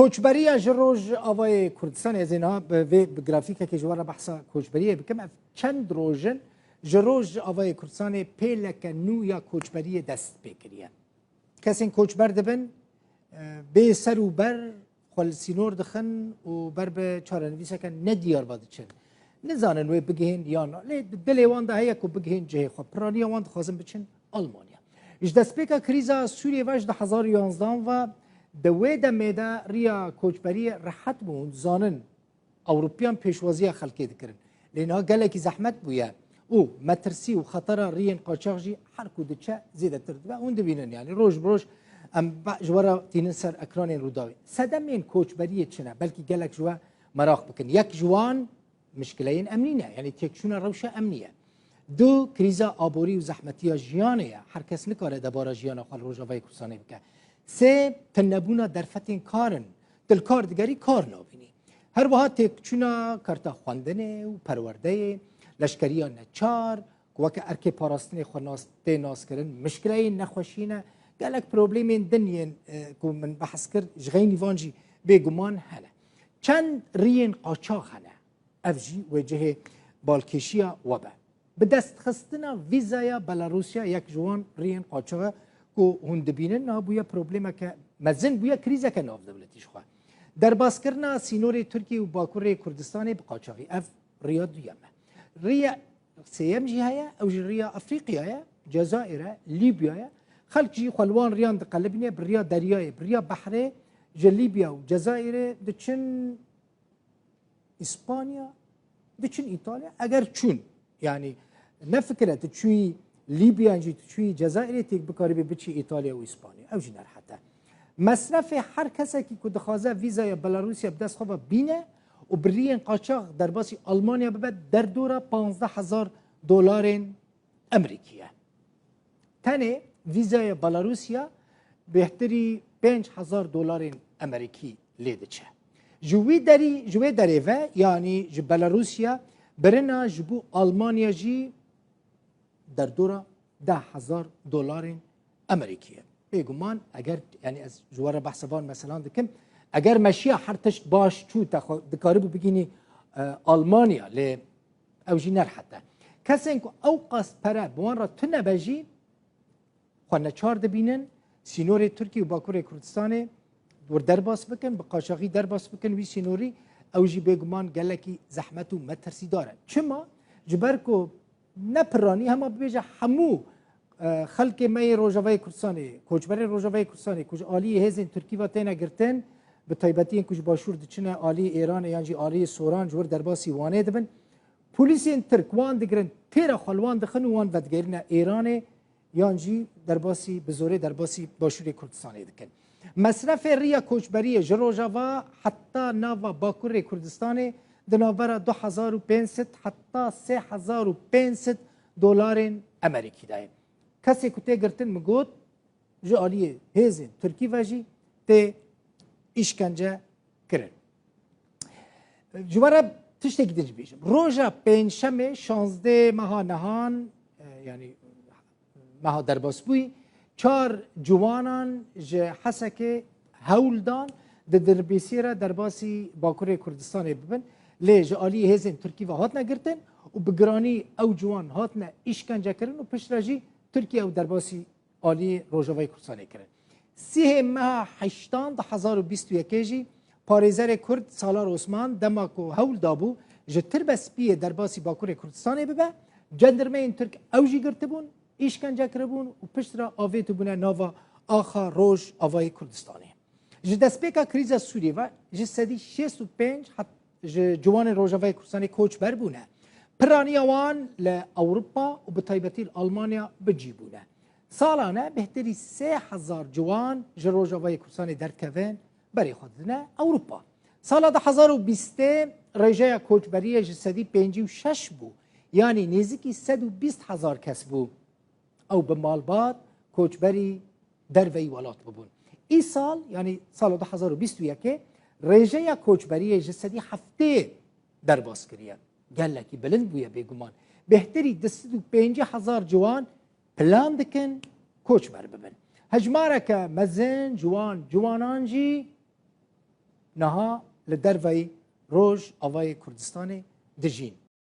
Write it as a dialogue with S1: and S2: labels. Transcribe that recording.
S1: کوچبریاji روج آوای کردستان از اینها به گرافیک که جوار بحثا کوچبریه بکم چند روزن جروج آوای کردستان پیلک نو یا کوچبری دست بکریه کسی کوچبر دبن به سر و بر خال سینور دخن و بر به چارنویسه که ندیار بادچن نزانن و بگهین یا نه دلی وان ده هیا کو بگهین جه خو پرانی وان خازم بچن آلمانیا اش دست بک کریزا سوریه واج ده 2011 و دوی دمیدا ریا کوچبری راحت بون زانن اوروپیان پیشوازی خلقی دکرن لانها قال لك زحمت بويا او مترسي وخطره ريين قاچاغجي حركو دچه زياده ترد و اون دبینن يعني روج بروج ام جوارا تینسر اکران روداوی سدمین کوچبری چنه بلکه قال لك جوا مراق بكن يك جوان مشكلين امنيه يعني تكشون روشه امنيه دو كريزا آبوری و زحمتیا جیانه هر کس نکاره دبارا جیانا خال روجافای کورسانه بکه سه تنبونا در فتین کارن دل کار دیگری کار نابینی هر وها تکچونا کارتا خواندنه و پرورده لشکریا نچار وکه ارکی پاراستنی خوناست ناس کردن مشکلی نخوشینه گلک پروبلیم دنیان که من بحث کرد جغینی وانجی بگمان هنه چند رین قاچاق هنه افجی وجه بالکشیا وبه به دست خستنا ویزایا بلاروسیا یک جوان رین قاچاق کو هند بینن نه بویا پروبلم که مزن بویا کریزه که ناف دولتیش خوا در باز کردن سینور ترکیه و باکوره کردستان بقاچاقی اف ریا دویمه ریا سیام جهایا او ریا افریقیا جزائر لیبیا خلق جی خلوان ریان قلبنی بریا دریای بریا بحره جلیبیا و جزائر دچن اسپانیا دچن ایتالیا اگر چون يعني نفكره تشوي ليبيا نجي تشوي جزائر تيك بكاربي بتشي ايطاليا واسبانيا او جنر حتى مصرف هر کسی که کد خوازه ویزا یا بلاروسیا بدست خوبه بینه و برین قاچاق در باسی آلمانیا ببد در دوره 15,000 دلار امریکیه تنه ویزا یا بلاروسیا بهتری 5,000 دلار امریکی لیده چه جوی داری و یعنی بلاروسیا برنا جبو آلمانیا جی در دوره 10,000 دلار امریکیه بگمان اگر یعنی از جوار بحثوان مثلا دکم اگر مشیا هر تشت باش چو دکاربو بگینی آلمانیا ل اوجی نر حتی کسی که او قصد پره بوان را تو نبجی خوانه چار دبینن سینور ترکی و باکور کردستان دور درباس بکن به قاچاقی درباس بکن وی سینوری اوجی بگمان گلکی زحمت و مترسی داره چما جبرکو نپرانی همه بیجه همو خلق می روجافای کردستانی کوچبری روجافای کردستانی کج عالی هزین ترکی و تینا گرتن به تایبتی کج باشور دچنه عالی ایران یعنی عالی سوران جور درباسی وانه دبن پلیسین ترک وان دگرن تیرا خلوان دخن وان ودگرن ایران یعنی درباسی بزوره درباسی باشور کردستانی دکن مصرف ریا کوچبری جروجافا حتی ناوا باکور کردستان دنابرا 2,500 حتی 3,500 دلار امریکی دایم کسی که تگرتن مگود جو عالیه هزین ترکی واجی ته işkence کرن جوارا تشتی گیدنج بیشم روزا پنجشنبه 16 ماه نهان یعنی ماه درباس بوی چار جوانان جه حسک هولدان در بیسیره درباسی باکور کردستان ببن لی جالی هزین ترکی و هات نگرتن و بگرانی او جوان هات نه işkence کرن و پشتراجی ترکیه و درباسی عالی روجافای کردستان کرن سیه ماه 2021 جی پاریزر کرد سالار عثمان دماکو هول دابو جه تربس بیه درباسی باکور کردستان ببه جندرمین ترک اوجی گرتبون işkence کربون و پشترا آویت بونه ناوا آخا روج آوای کردستانه جه دستپیکا کریزا سوریه و جه سدی 65 جوان روجافای کردستانی کوچبر بونه پرانی وان لأوروبا و بطایبتی آلمانیا بجیبونه سالانه بهتری 3,000 جوان جه روجافای کردستانی درکوین بری خودنه اوروبا سال 2020 رژه کوچبری جه سدی 56 بو یعنی نزدیکی 120,000 کس بو او به مالبات کوچبری در وی ولات ببون این سال یعنی سال 2021 رژه کوچبری جسدی هفته در باز کریه گلکی بلند بویه بگمان بهتری 250,000 جوان پلان دکن کوچبر ببن هجماره که مزن جوانان جی نها لدرفي روج أفاي كردستاني دجين